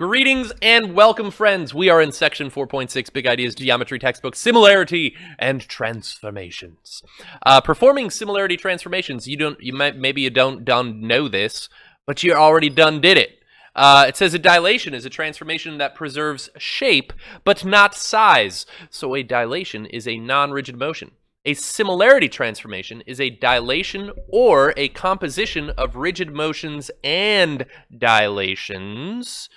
Greetings and welcome, friends. We are in section 4.6, Big Ideas Geometry Textbook, Similarity and Transformations. Performing similarity transformations, maybe you don't know this, but you already did it. It says a dilation is a transformation that preserves shape, but not size. So a dilation is a non-rigid motion. A similarity transformation is a dilation or a composition of rigid motions and dilations.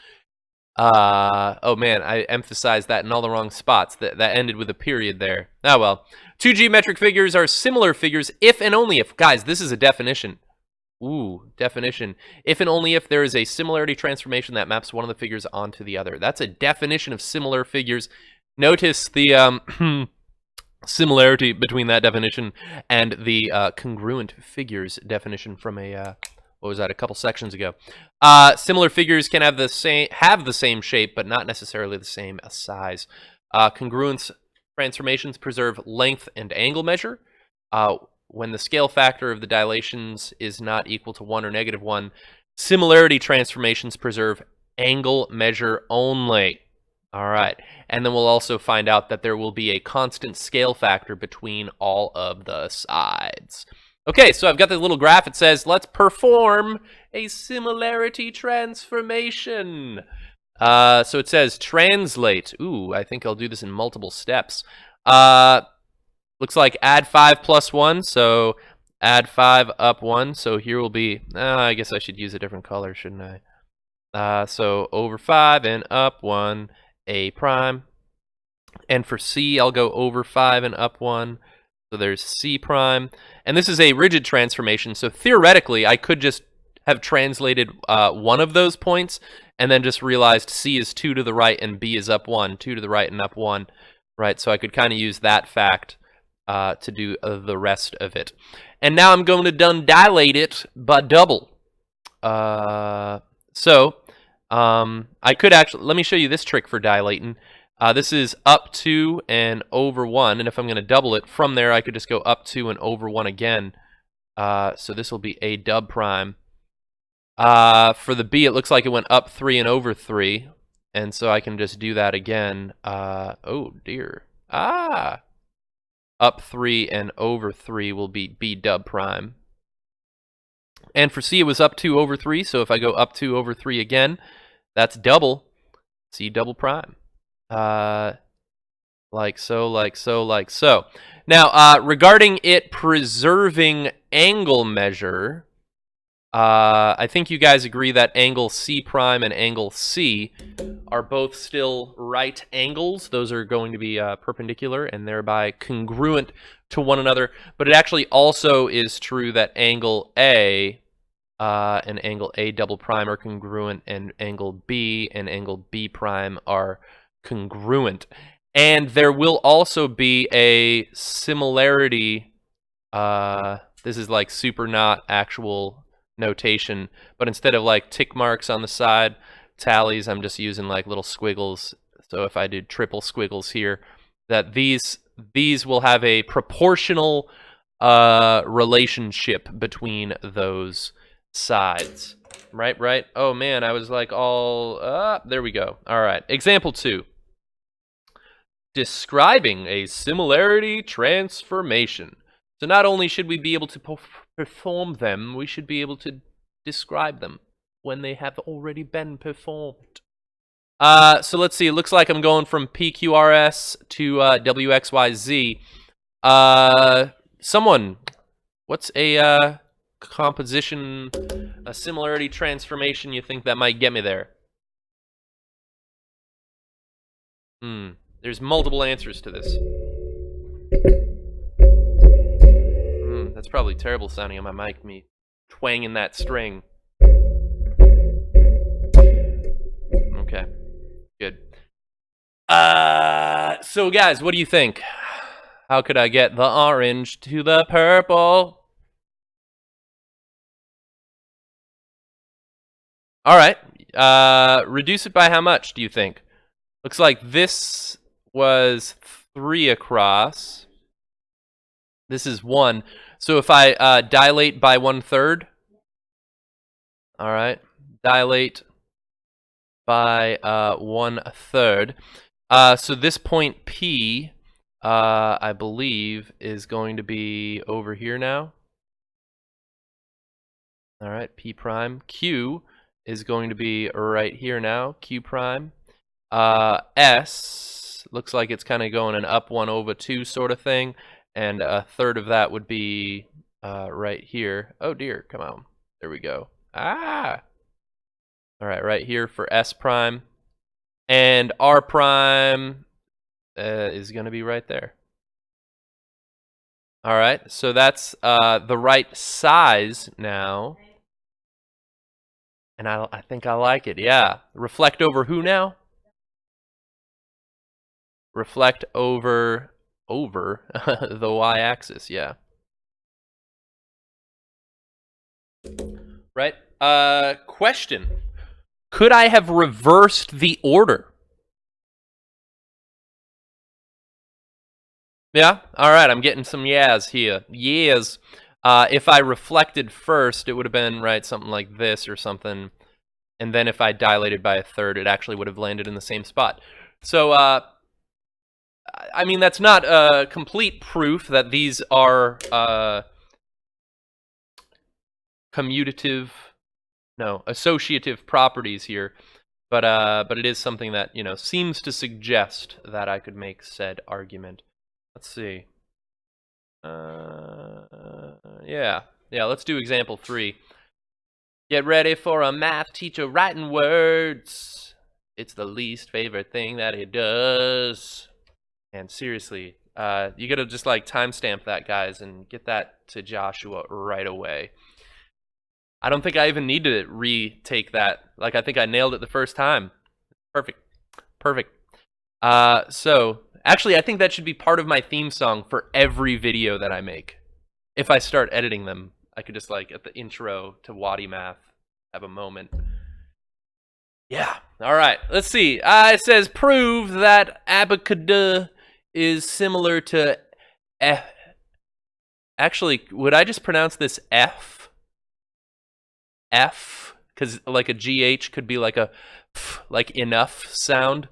Oh man, I emphasized that in all the wrong spots. That ended with a period there. Oh well. Two geometric figures are similar figures if and only if, guys, this is a definition. Ooh, definition. If and only if there is a similarity transformation that maps one of the figures onto the other. That's a definition of similar figures. Notice the similarity between that definition and the congruent figures definition from a what was that, a couple sections ago. Similar figures can have the same shape, but not necessarily the same size. Congruence transformations preserve length and angle measure. When the scale factor of the dilations is not equal to 1 or -1, similarity transformations preserve angle measure only. All right, and then we'll also find out that there will be a constant scale factor between all of the sides. Okay, so I've got this little graph. It says, let's perform a similarity transformation. So it says translate. Ooh, I think I'll do this in multiple steps. Looks like add 5 plus 1, so add 5 up 1. So here will be, I guess I should use a different color, shouldn't I? So over 5 and up 1, A prime. And for C, I'll go over 5 and up 1. So there's C prime. And this is a rigid transformation, so theoretically, I could just have translated one of those points and then just realized C is 2 to the right and B is up 1, 2 to the right and up 1, right? So I could kind of use that fact to do the rest of it. And now I'm going to dilate it by double. I could actually, let me show you this trick for dilating. This is up 2 and over 1, and if I'm going to double it, from there I could just go up 2 and over 1 again. So this will be A dub prime. For the B, it looks like it went up 3 and over 3, and so I can just do that again. Oh dear. Up 3 and over 3 will be B dub prime. And for C, it was up 2 over 3, so if I go up 2 over 3 again, that's double, C double prime. Like so, like so, like so. Now, regarding it preserving angle measure, I think you guys agree that angle C prime and angle C are both still right angles. Those are going to be perpendicular and thereby congruent to one another. But it actually also is true that angle A and angle A double prime are congruent, and angle B and angle B prime are congruent. And there will also be a similarity. This is like super not actual notation, but instead of like tick marks on the side, tallies, I'm just using like little squiggles. So if I did triple squiggles here, that these will have a proportional relationship between those sides. Right? Oh man, I was like all there we go. All right, example 2. Describing a similarity transformation. So not only should we be able to perform them, we should be able to describe them when they have already been performed. So let's see. It looks like I'm going from PQRS to WXYZ. Someone, what's a composition, a similarity transformation you think that might get me there? There's multiple answers to this. That's probably terrible sounding on my mic, me twanging that string. Okay, good. So guys, what do you think? How could I get the orange to the purple? All right, reduce it by how much, do you think? Looks like this was 3 across. This is 1. So if I dilate by 1/3, all right, dilate by 1/3. So this point P, I believe, is going to be over here now. All right, P prime. Q is going to be right here now, Q prime. S looks like it's kind of going an up 1/2 sort of thing, and 1/3 of that would be right here. Oh dear, come on. There we go. Ah! All right here for S prime. And R prime is going to be right there. All right, so that's the right size now. And I think I like it, yeah. Reflect over who now? Reflect over the y-axis, yeah. Right? Question. Could I have reversed the order? Yeah? All right, I'm getting some yeahs here. Yeahs. If I reflected first, it would have been, right, something like this or something. And then if I dilated by 1/3, it actually would have landed in the same spot. So, I mean, that's not complete proof that these are associative properties here. But it is something that, seems to suggest that I could make said argument. Let's see. Yeah, let's do example 3. Get ready for a math teacher writing words. It's the least favorite thing that he does. And seriously, you gotta just like timestamp that, guys, and get that to Joshua right away. I don't think I even need to retake that. Like, I think I nailed it the first time. Perfect. So, actually, I think that should be part of my theme song for every video that I make. If I start editing them, I could just, like, at the intro to Waddy Math, have a moment. Yeah. All right. Let's see. It says, prove that abacada is similar to F. Actually, would I just pronounce this F? F? Because, like, a GH could be like a F, like enough sound.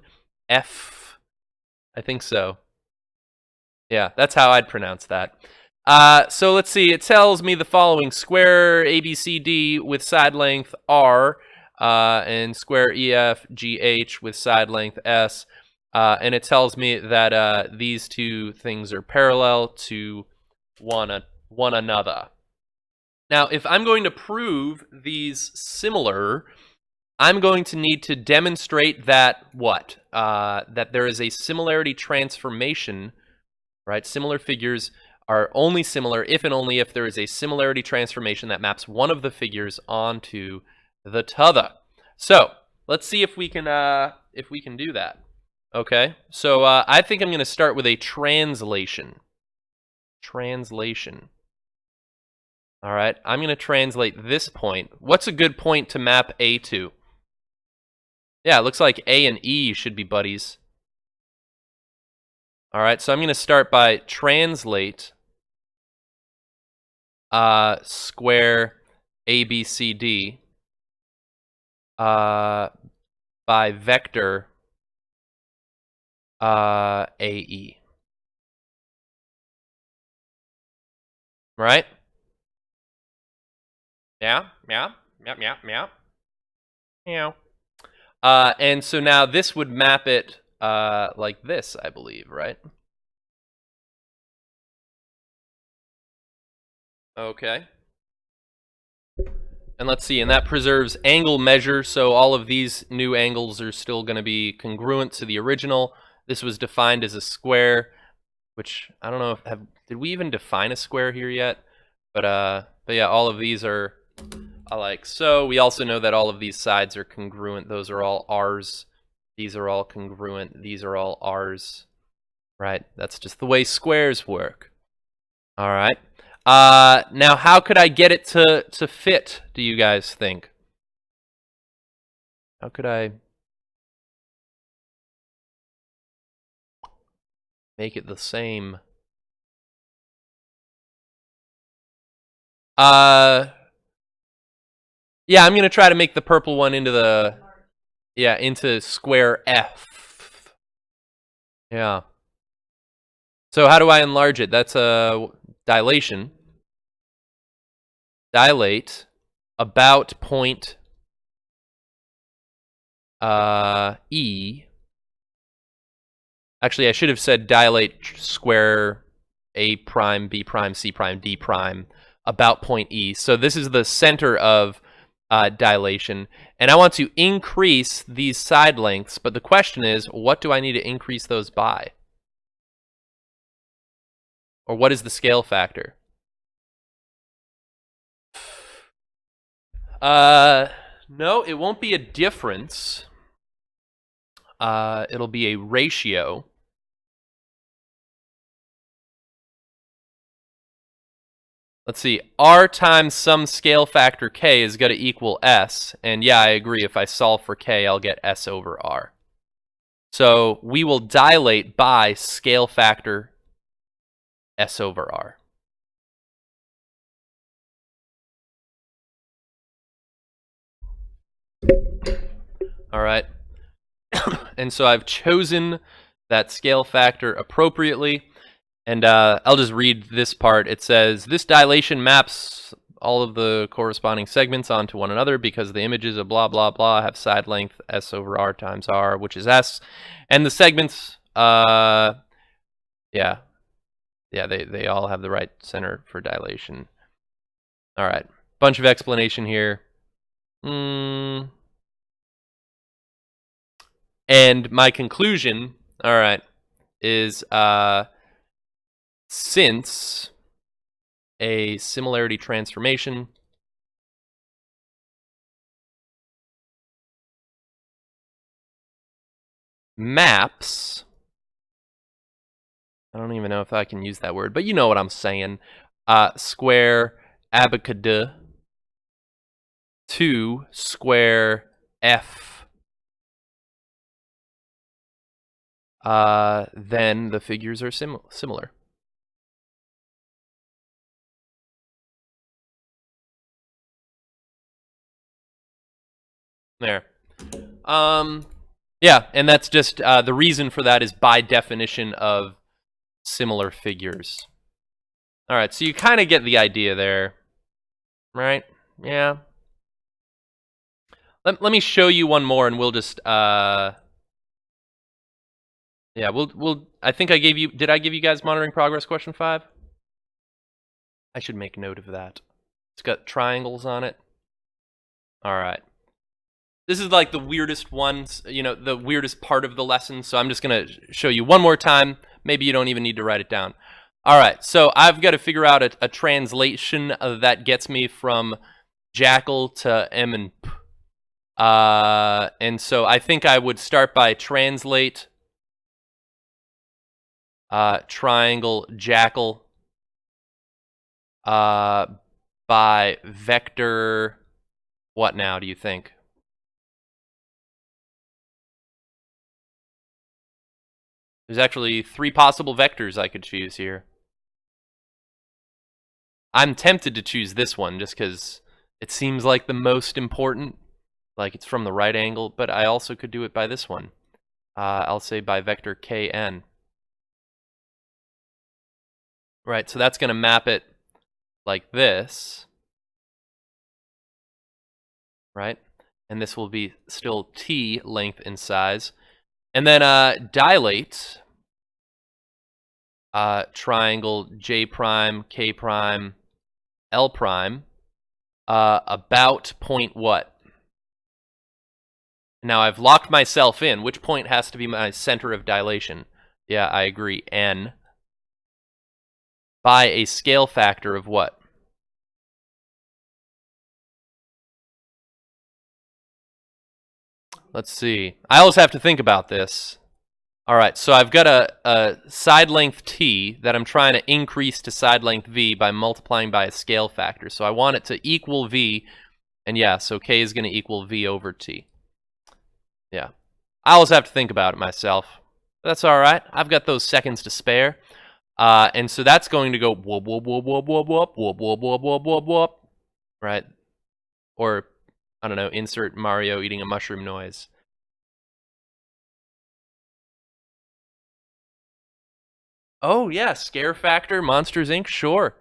F. I think so. Yeah, that's how I'd pronounce that. So let's see. It tells me the following: square ABCD with side length R, and square EFGH with side length S. And it tells me that these two things are parallel to one another. Now, if I'm going to prove these similar, I'm going to need to demonstrate that what? That there is a similarity transformation, right? Similar figures are only similar if and only if there is a similarity transformation that maps one of the figures onto the t'other. So let's see if we can do that. Okay, so I think I'm going to start with a translation. All right, I'm going to translate this point. What's a good point to map A to? Yeah, it looks like A and E should be buddies. All right, so I'm going to start by translate square ABCD by vector AE. Right? Yeah. And so now this would map it like this, I believe, right? Okay. And let's see, and that preserves angle measure, so all of these new angles are still going to be congruent to the original. This was defined as a square, which I don't know if did we even define a square here yet? But yeah, all of these are alike. So we also know that all of these sides are congruent. Those are all R's. These are all congruent. These are all R's. Right? That's just the way squares work. All right. Now, how could I get it to fit, do you guys think? How could I make it the same? Yeah, I'm going to try to make the purple one into the... Yeah, into square f. Yeah. So how do I enlarge it? That's a dilation. Dilate about point E. Actually, I should have said dilate square A prime, B prime, C prime, D prime about point E. So this is the center of dilation. And I want to increase these side lengths, but the question is, what do I need to increase those by? Or what is the scale factor? No, it won't be a difference. It'll be a ratio. Let's see, r times some scale factor k is going to equal s, and yeah, I agree, if I solve for k, I'll get s over r. So we will dilate by scale factor s over r. All right, and so I've chosen that scale factor appropriately. And I'll just read this part. It says, this dilation maps all of the corresponding segments onto one another because the images of blah, blah, blah have side length s over r times r, which is s. And the segments, yeah, they all have the right center for dilation. All right, bunch of explanation here. And my conclusion, all right, is since a similarity transformation maps, I don't even know if I can use that word, but you know what I'm saying, square abacad to square f, then the figures are similar. There. Yeah, and that's just, the reason for that is by definition of similar figures. All right, so you kind of get the idea there, right? Yeah. Let me show you one more, and we'll just, yeah, we'll, I think I gave you, did I give you guys monitoring progress question 5? I should make note of that. It's got triangles on it. All right. This is like the weirdest ones, you know, the weirdest part of the lesson, so I'm just going to show you one more time. Maybe you don't even need to write it down. All right, so I've got to figure out a translation that gets me from jackal to M and P. And so I think I would start by translate triangle jackal by vector. What now, do you think? There's actually 3 possible vectors I could choose here. I'm tempted to choose this one just because it seems like the most important, like it's from the right angle, but I also could do it by this one. I'll say by vector kn. Right, so that's going to map it like this, right? And this will be still t length and size. And then dilate triangle J prime, K prime, L prime about point what? Now I've locked myself in. Which point has to be my center of dilation? Yeah, I agree. N. By a scale factor of what? Let's see. I always have to think about this. All right, so I've got a side length t that I'm trying to increase to side length v by multiplying by a scale factor. So I want it to equal v, and yeah, so k is going to equal v over t. Yeah. I always have to think about it myself. That's all right. I've got those seconds to spare. And so that's going to go whoop, whoop, whoop, whoop, whoop, whoop, whoop, whoop, whoop, whoop, whoop, whoop, right? Or, I don't know, insert Mario eating a mushroom noise. Oh yeah, scare factor, Monsters Inc. Sure.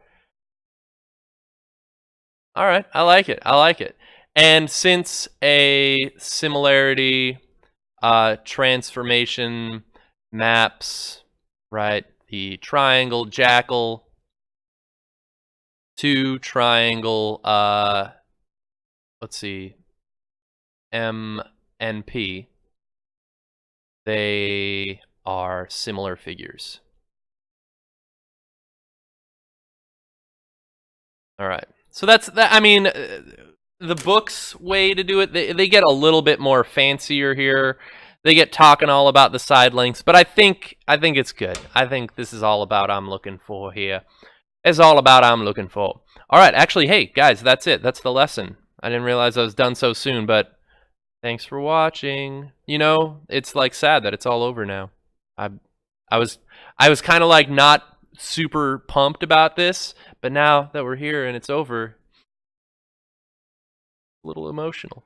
All right, I like it. I like it. And since a similarity transformation maps, right, the triangle jackal to triangle, let's see, M and P, they are similar figures. All right. So that's that. I mean, the book's way to do it. They get a little bit more fancier here. They get talking all about the side links, but I think it's good. I think this is all about I'm looking for here. It's all about I'm looking for. All right. Actually, hey guys, that's it. That's the lesson. I didn't realize I was done so soon, but thanks for watching. You know, it's like sad that it's all over now. I I was I was kind of like not super pumped about this, but now that we're here and it's over, a little emotional.